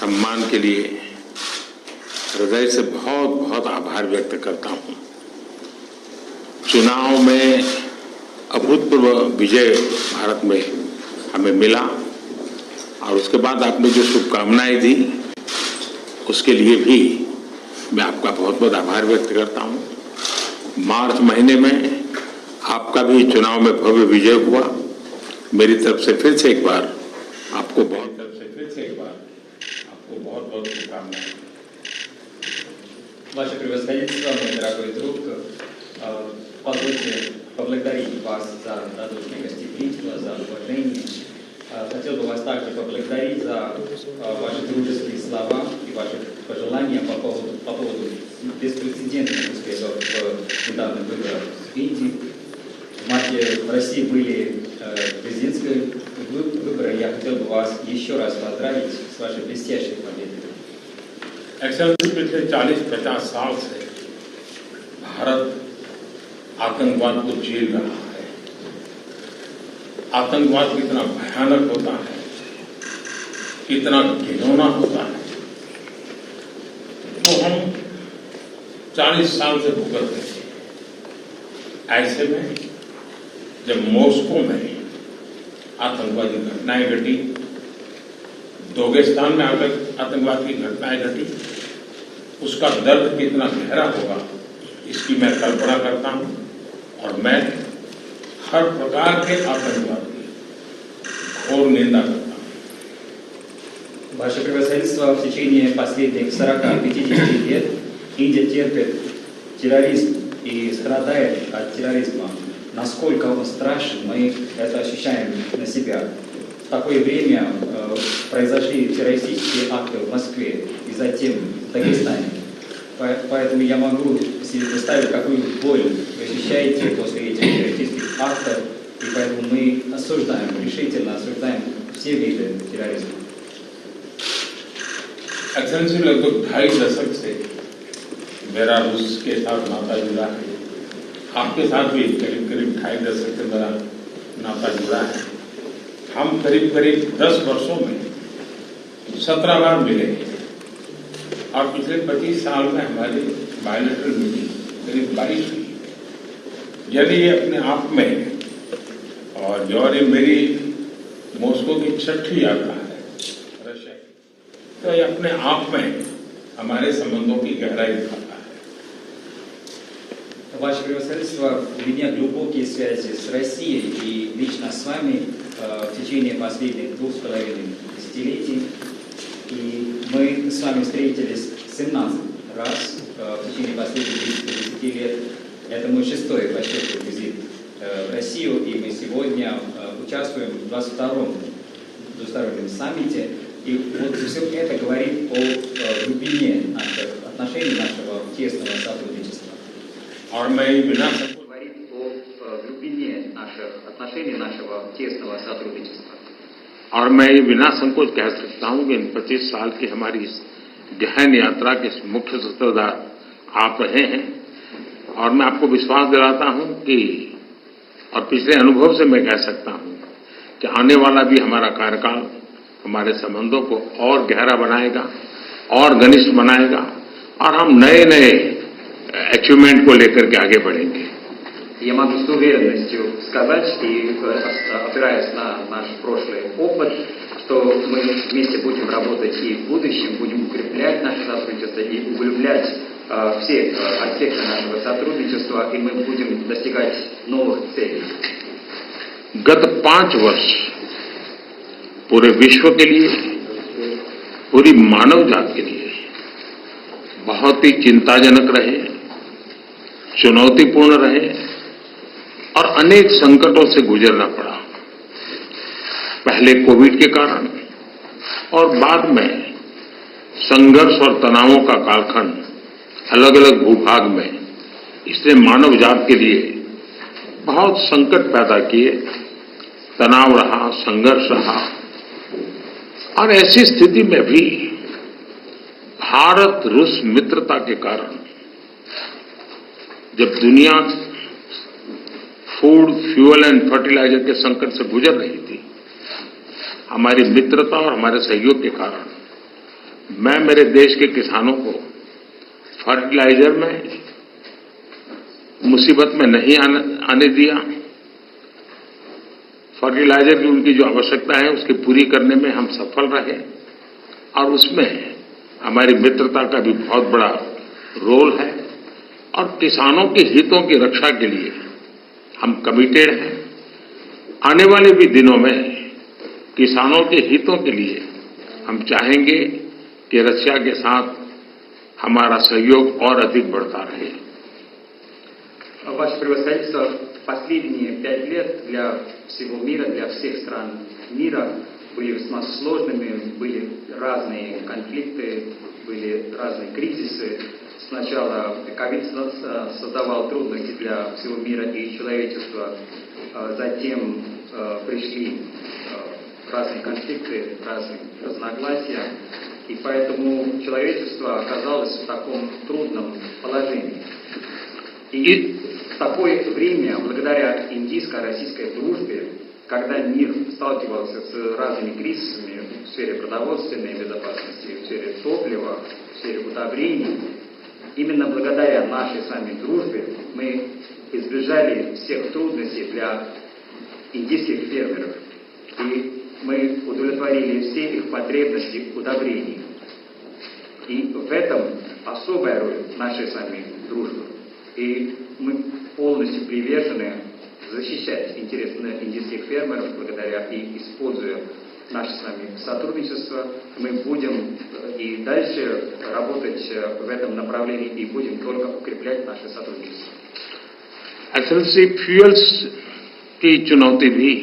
सम्मान के लिए हृदय से बहुत बहुत आभार व्यक्त करता हूं। चुनाव में अभूतपूर्व विजय भारत में हमें मिला और उसके बाद आपने जो शुभकामनाएं दी उसके लिए भी मैं आपका बहुत बहुत आभार व्यक्त करता हूं। मार्च महीने में आपका भी चुनाव में भव्य विजय हुआ। मेरी तरफ से फिर से एक बार आपको बहुत बहुत शुभकामनाएं। Ваше превосходительство, мой дорогой друг, позвольте поблагодарить вас за радушное гостеприимство, за уважение. Хотел бы вас также поблагодарить за ваши дружеские слова и ваши пожелания по поводу беспрецедентных успехов в недавних выборах в Индии. В марте в России были президентские выборы. Я хотел бы вас еще раз поздравить с вашей блестящей победой. एक्सेलेंसी पिछले 40-50 साल से भारत आतंकवाद को झेल रहा है। आतंकवाद कितना भयानक होता है, कितना घिनौना होता है, तो हम 40 साल से भुगतते थे। ऐसे में जब मॉस्को में आतंकवादी घटनाएं घटी, दागिस्तान में आतंकवाद की घटनाएं घटी, उसका दर्द कितना गहरा होगा इसकी मैं कल्पना करता हूं और मैं हर प्रकार के आतंकवाद की घोर निंदा करता हूं। Ваше превосходительство, в течение последних 40-50 лет Индия терпит терроризм и страдает от терроризма. Насколько он страшен, мы это ощущаем на себя. В такое время произошли террористические акты в Москве и затем в Дагестане. Поэтому я могу себе представить, какую боль вы ощущаете после этих террористических актов, и поэтому мы осуждаем, решительно осуждаем все виды терроризма. एक्सेलेंसी लगभग 2.5 दशक से मेरा रूस के साथ नाता जुड़ा है। आपके साथ भी करीब 2.5 दशक से मेरा नाता जुड़ा है। हम करीब 10 वर्षों में 17 बार मिले और पिछले 25 साल में हमारी बायलैटरल मीटिंग करीब 22 हुई। यदि ये अपने आप में और जो ये मेरी मॉस्को की 6ठी यात्रा है रशिया की, तो ये अपने आप में हमारे संबंधों की गहराई दिखाता है। Ваше превосходительство, у меня глубокие связи с Россией и лично с вами в течение последних 2,5 десятилетий. И мы с вами встретились 17 раз в течение последних 10 лет. Это мой 6-й по счету визит в Россию, и мы сегодня участвуем в 22-м двустороннем саммите. И вот все это говорит о глубине наших отношений, нашего тесного сотрудничества. Говорит о глубине наших отношений, нашего тесного сотрудничества. और मैं ये बिना संकोच कह सकता हूं कि इन 25 साल की हमारी इस गहन यात्रा के मुख्य सूत्रधार आप रहे हैं और मैं आपको विश्वास दिलाता हूं कि और पिछले अनुभव से मैं कह सकता हूं कि आने वाला भी हमारा कार्यकाल हमारे संबंधों को और गहरा बनाएगा और घनिष्ठ बनाएगा और हम नए नए अचीवमेंट को लेकर के आगे बढ़ेंगे। Я могу с уверенностью сказать, и опираясь на наш прошлый опыт, что мы вместе будем работать и в будущем, будем укреплять наше сотрудничество и углублять все аспекты нашего сотрудничества, и мы будем достигать новых целей. गत 5 वर्ष पूरे विश्व के लिए, पूरी मानव जाति के लिए बहुत ही चिंताजनक रहे, चुनौतीपूर्ण रहे और अनेक संकटों से गुजरना पड़ा। पहले कोविड के कारण और बाद में संघर्ष और तनावों का कालखंड अलग अलग भूभाग में, इसने मानव जात के लिए बहुत संकट पैदा किए, तनाव रहा, संघर्ष रहा। और ऐसी स्थिति में भी भारत रूस मित्रता के कारण जब दुनिया फूड, फ्यूल एंड फर्टिलाइजर के संकट से गुजर रही थी, हमारी मित्रता और हमारे सहयोग के कारण मैं मेरे देश के किसानों को फर्टिलाइजर में मुसीबत में नहीं आने दिया। फर्टिलाइजर की उनकी जो आवश्यकता है उसकी पूरी करने में हम सफल रहे और उसमें हमारी मित्रता का भी बहुत बड़ा रोल है और किसानों के हितों की रक्षा के लिए हम कमिटेड हैं। आने वाले भी दिनों में किसानों के हितों के लिए हम चाहेंगे कि रशिया के साथ हमारा सहयोग और अधिक बढ़ता रहे। Ваше превосходительство, последние 5 лет для всего мира, для всех стран мира были весьма сложными, были разные конфликты, были разные кризисы. Сначала ковид создавал трудности для всего мира и человечества, затем пришли разные конфликты, разные разногласия, и поэтому человечество оказалось в таком трудном положении. И в такое время, благодаря индийско-российской дружбе, когда мир сталкивался с разными кризисами в сфере продовольственной безопасности, в сфере топлива, в сфере удобрений, именно благодаря нашей с вами дружбе мы избежали всех трудностей для индийских фермеров. И мы удовлетворили все их потребности удобрений. И в этом особая роль нашей с вами дружбы. И мы полностью привержены защищать интересы индийских фермеров, благодаря и используя наше с вами сотрудничество. Мы будем и дальше работать в этом направлении и будем только укреплять наше сотрудничество. एक्सेलेंसी, फ्यूल्स की चुनौती भी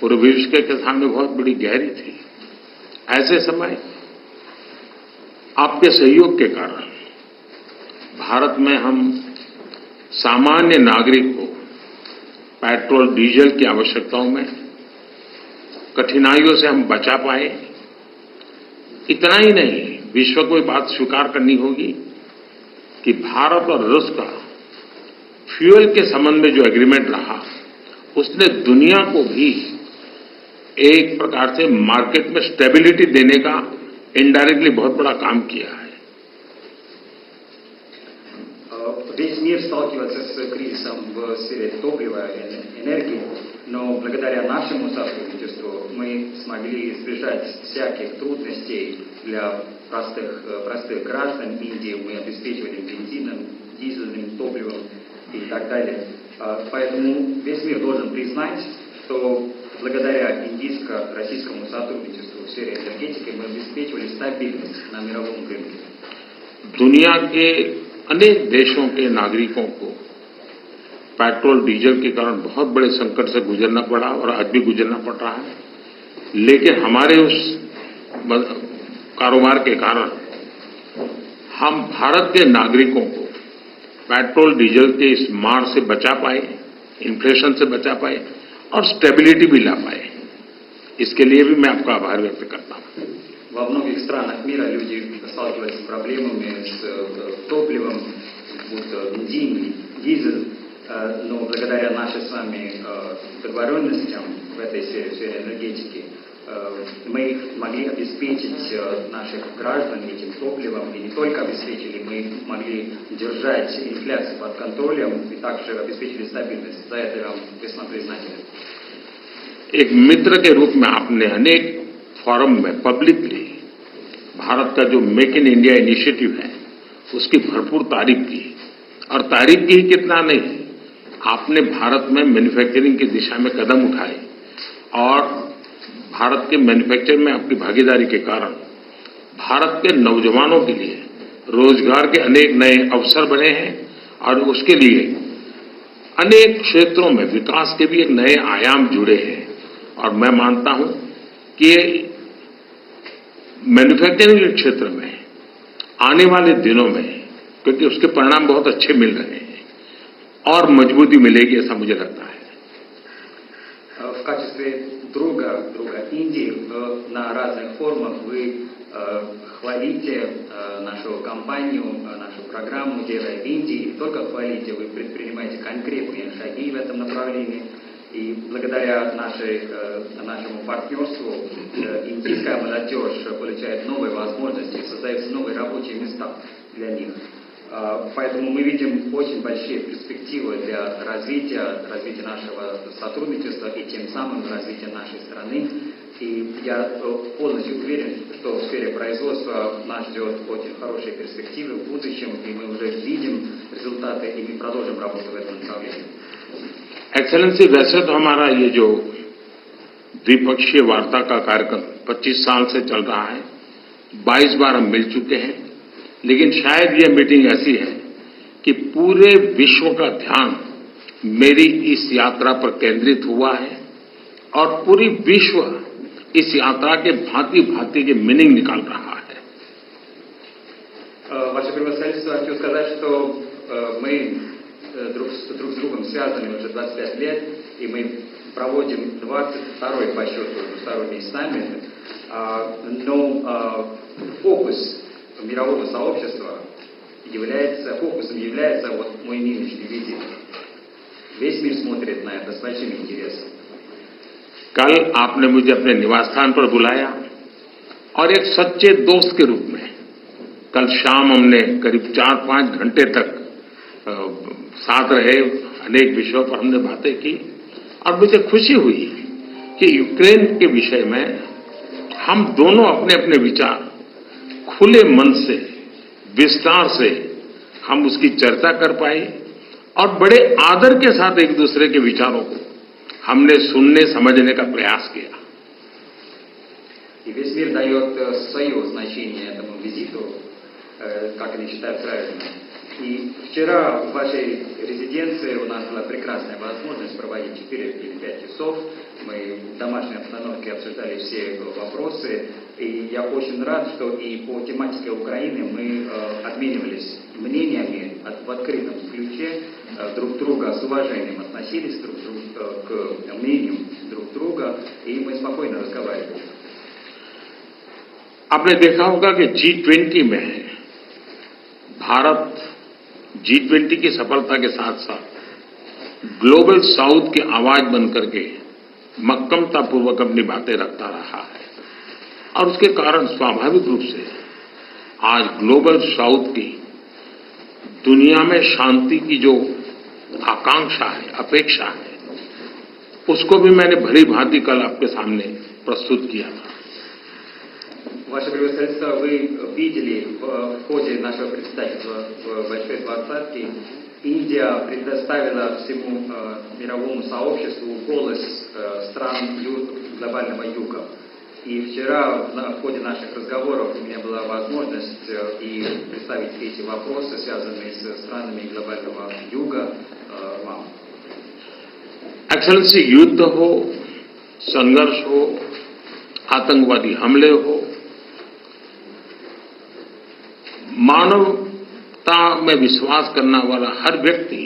पूरे विश्व के सामने बहुत बड़ी गहरी थी। ऐसे समय आपके सहयोग के कारण भारत में हम सामान्य नागरिक को पेट्रोल डीजल की आवश्यकताओं में कठिनाइयों से हम बचा पाए। इतना ही नहीं, विश्व को ये बात स्वीकार करनी होगी कि भारत और रूस का फ्यूल के संबंध में जो एग्रीमेंट रहा उसने दुनिया को भी एक प्रकार से मार्केट में स्टेबिलिटी देने का इनडायरेक्टली बहुत बड़ा काम किया है। Весь мир сталкивается с кризисом в сфере топлива и энергии, но благодаря нашему сотрудничеству мы смогли избежать всяких трудностей для простых граждан Индии. Мы обеспечивали бензином, дизельным топливом и так далее. Поэтому весь мир должен признать, что благодаря индийско-российскому сотрудничеству в сфере энергетики мы обеспечивали стабильность на мировом рынке. दुनिया के अनेक देशों के नागरिकों को पेट्रोल डीजल के कारण बहुत बड़े संकट से गुजरना पड़ा और आज भी गुजरना पड़ रहा है, लेकिन हमारे उस कारोबार के कारण हम भारत के नागरिकों को पेट्रोल डीजल के इस मार से बचा पाए, इन्फ्लेशन से बचा पाए और स्टेबिलिटी भी ला पाए। इसके लिए भी मैं आपका आभार व्यक्त करता हूं। Во многих странах мира люди сталкиваются с проблемами с топливом, будто бензин, дизель, но благодаря нашей с вами договоренностям в этой сфере энергетики мы могли обеспечить наших граждан этим топливом, и не только обеспечили, мы могли держать инфляцию под контролем и также обеспечили стабильность. За это я вам весьма признателен. एक मित्र के रूप में आपने अनेक फोरम में पब्लिकली भारत का जो मेक इन इंडिया इनिशिएटिव है उसकी भरपूर तारीफ की, और तारीफ की ही कितना नहीं, आपने भारत में मैन्युफैक्चरिंग की दिशा में कदम उठाए और भारत के मैन्युफैक्चरिंग में आपकी भागीदारी के कारण भारत के नौजवानों के लिए रोजगार के अनेक नए अवसर बने हैं और उसके लिए अनेक क्षेत्रों में विकास के भी एक नए आयाम जुड़े हैं। और मैं मानता हूं कि मैन्युफैक्चरिंग के क्षेत्र में आने वाले दिनों में, क्योंकि उसके परिणाम बहुत अच्छे मिल रहे हैं, और मजबूती मिलेगी, ऐसा मुझे लगता है। В качестве друга Индии на разных форумах вы хвалите нашу компанию, нашу программу «Делай в Индии». Не только хвалите, вы предпринимаете конкретные шаги в этом направлении. И благодаря нашему партнерству индийская молодежь получает новые возможности новые рабочие места для них. Поэтому мы видим очень большие перспективы для развития нашего сотрудничества и тем самым развития нашей страны. И я полностью уверен, что в сфере производства нас ждет очень хорошие перспективы в будущем, и мы уже видим результаты, и мы продолжим работу в этом направлении. एक्सेलेंसी, वैसे तो हमारा ये जो द्विपक्षीय वार्ता का कार्यक्रम 25 साल से चल रहा है, 22 बार हम मिल चुके हैं, लेकिन शायद ये मीटिंग ऐसी है कि पूरे विश्व का ध्यान मेरी इस यात्रा पर केंद्रित हुआ है और पूरी विश्व इस यात्रा के भांति-भांति के मीनिंग निकाल रहा है. Ваше превосходительство, хочу сказать, что мы друг с другом связаны уже 25 лет, и мы проводим 22-й по счету двусторонний саммит, но фокус мирового сообщества фокусом является вот мой нынешний визит. Весь мир смотрит на это с большим интересом. कल आपने मुझे अपने निवास स्थान पर बुलाया और एक सच्चे दोस्त के रूप में कल शाम हमने करीब 4-5 घंटे तक साथ रहे, अनेक विषयों पर हमने बातें की और मुझे खुशी हुई कि यूक्रेन के विषय में हम दोनों अपने अपने विचार खुले मन से विस्तार से हम उसकी चर्चा कर पाए और बड़े आदर के साथ एक दूसरे के विचारों को हमने सुनने समझने का प्रयास किया. И весь мир дает свое значение этому визиту, как они считают правильно. И вчера в вашей резиденции у нас была прекрасная возможность проводить 4 или 5 часов. Мы в домашней обстановке обсуждали все вопросы. И я очень рад, что и по тематике Украины мы обменивались мнениями в открытом ключе, друг друга с уважением относились к мнению друг друга, и мы спокойно разговаривали. आपने देखा होगा कि G20 में भारत G20 की सफलता के साथ साथ ग्लोबल साउथ की आवाज बनकर के मक्कमतापूर्वक अपनी बातें रखता रहा है और उसके कारण स्वाभाविक रूप से आज ग्लोबल साउथ की दुनिया में शांति की जो आकांक्षा है, अपेक्षा है, उसको भी मैंने भली भांति कल आपके सामने प्रस्तुत किया था. Ваше превосходительство, вы видели в ходе нашего председательства в Большой Двадцатке, Индия предоставила всему мировому сообществу голос стран глобального юга. И вчера в ходе наших разговоров у меня была возможность и представить эти вопросы, связанные с странами глобального юга, вам. एक्सेलेंसी, युद्ध हो, संघर्ष हो, आतंकवादी हमले हो, मानवता में विश्वास करने वाला हर व्यक्ति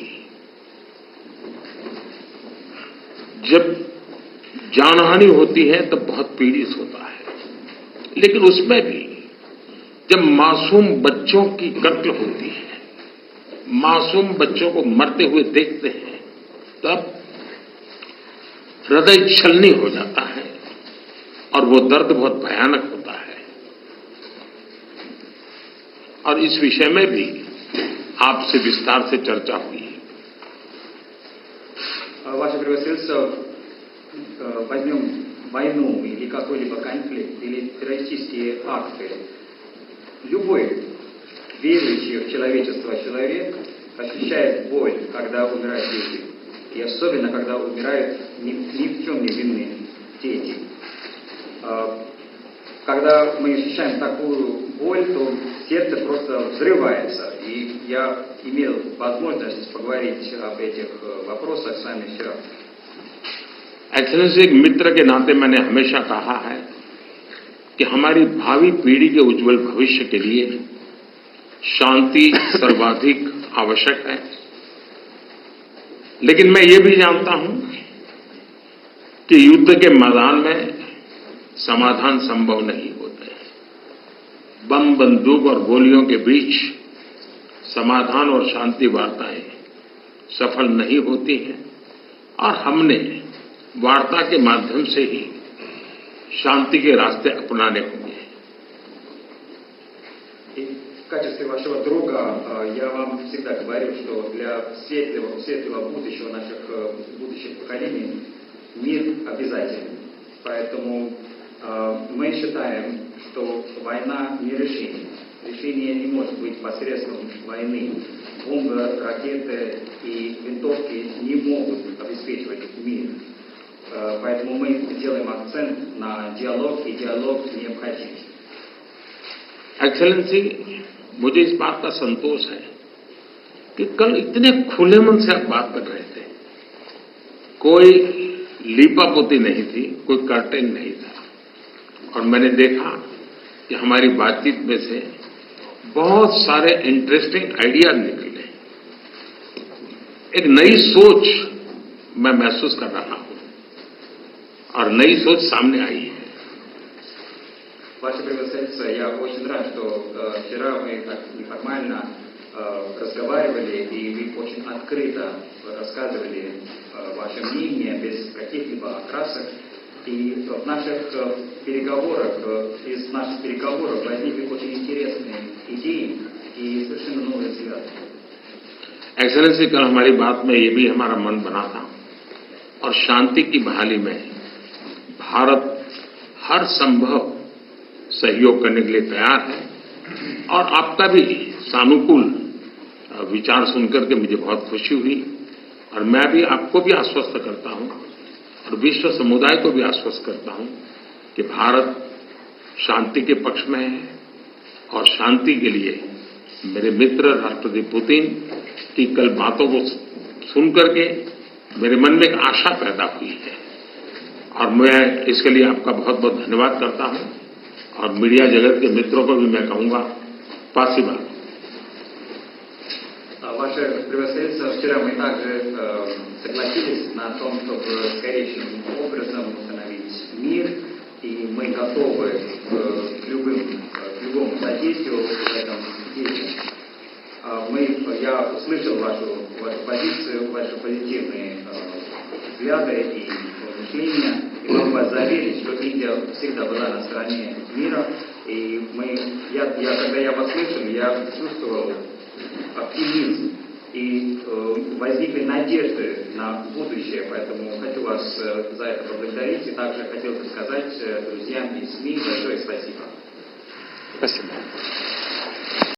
जब जानहानि होती है तो बहुत पीड़ित होता है, लेकिन उसमें भी जब मासूम बच्चों की कत्ल होती है, मासूम बच्चों को मरते हुए देखते हैं, तब हृदय छलनी हो जाता है और वो दर्द बहुत भयानक होता है. और इस विषय में भी आपसे विस्तार से चर्चा हुई. Ваше превосходительство, возьмем войну или какой-либо конфликт, или террористические акты. Любой верующий в человечество человек ощущает боль, когда умирают люди. И особенно, когда умирают ни в чем не винные дети. Когда мы ощущаем такую боль, то сердце просто взрывается. И я имел возможность поговорить об этих вопросах с вами вчера. एक्सेलेंसी, एक मित्र के नाते मैंने हमेशा कहा है कि हमारी भावी पीढ़ी के उज्जवल भविष्य के लिए शांति सर्वाधिक आवश्यक है. लेकिन मैं ये भी जानता हूं कि युद्ध के मैदान में समाधान संभव नहीं होते. बम, बंदूक और गोलियों के बीच समाधान और शांति वार्ताएं सफल नहीं होती हैं और हमने वार्ता के माध्यम से ही शांति के रास्ते अपनाने होंगे. И в качестве вашего друга я вам всегда говорю, что для светлого будущего наших будущих поколений мир обязателен. Поэтому мы считаем, что война не решение. Решение не может быть посредством войны. Бомбы, ракеты и винтовки не могут обеспечивать мир. Поэтому мы делаем акцент на диалог, и диалог необходим. एक्सेलेंसी, मुझे इस बात का संतोष है कि कल इतने खुले मन से आप बात कर रहे थे। कोई लीपापोती नहीं थी, कोई कर्टेन नहीं था। और मैंने देखा कि हमारी बातचीत में से बहुत सारे इंटरेस्टिंग आइडियाज निकले। एक नई सोच मैं महसूस कर रहा हूं और नई सोच सामने आई है। Ваше превосходительство, я очень рад, что вчера мы так неформально разговаривали, и вы очень открыто рассказывали ваше мнение без каких-либо окрасок. И в наших переговорах, из наших переговоров возникли очень интересные идеи и совершенно новые взгляды. एक्सेलेंसी, कल हमारी बात में ये भी हमारा मन बना था और शांति की बहाली में भारत हर संभव सहयोग करने के लिए तैयार है। और आपका भी सानुकूल विचार सुनकर के मुझे बहुत खुशी हुई और मैं भी आपको भी आश्वस्त करता हूं और विश्व समुदाय को भी आश्वस्त करता हूं कि भारत शांति के पक्ष में है और शांति के लिए मेरे मित्र राष्ट्रपति पुतिन की कल बातों को सुनकर के मेरे मन में एक आशा पैदा हुई है और मैं इसके लिए आपका बहुत बहुत धन्यवाद करता हूं। और मीडिया जगत के मित्रों को भी मैं कहूंगा, спасибо. Ваше превосходительство, вчера мы также согласились на том, чтобы скорейшим образом установить мир, и мы готовы к любому содействию в этом деле. Я услышал вашу позицию, ваши позитивные взгляды и мышления, и могу вас заверить, что Индия всегда была на стороне мира, и когда я вас слышал, я чувствовал оптимизм, и возникли надежды на будущее, поэтому хочу вас за это поблагодарить, и также хотел бы сказать друзьям из СМИ большое спасибо. Спасибо.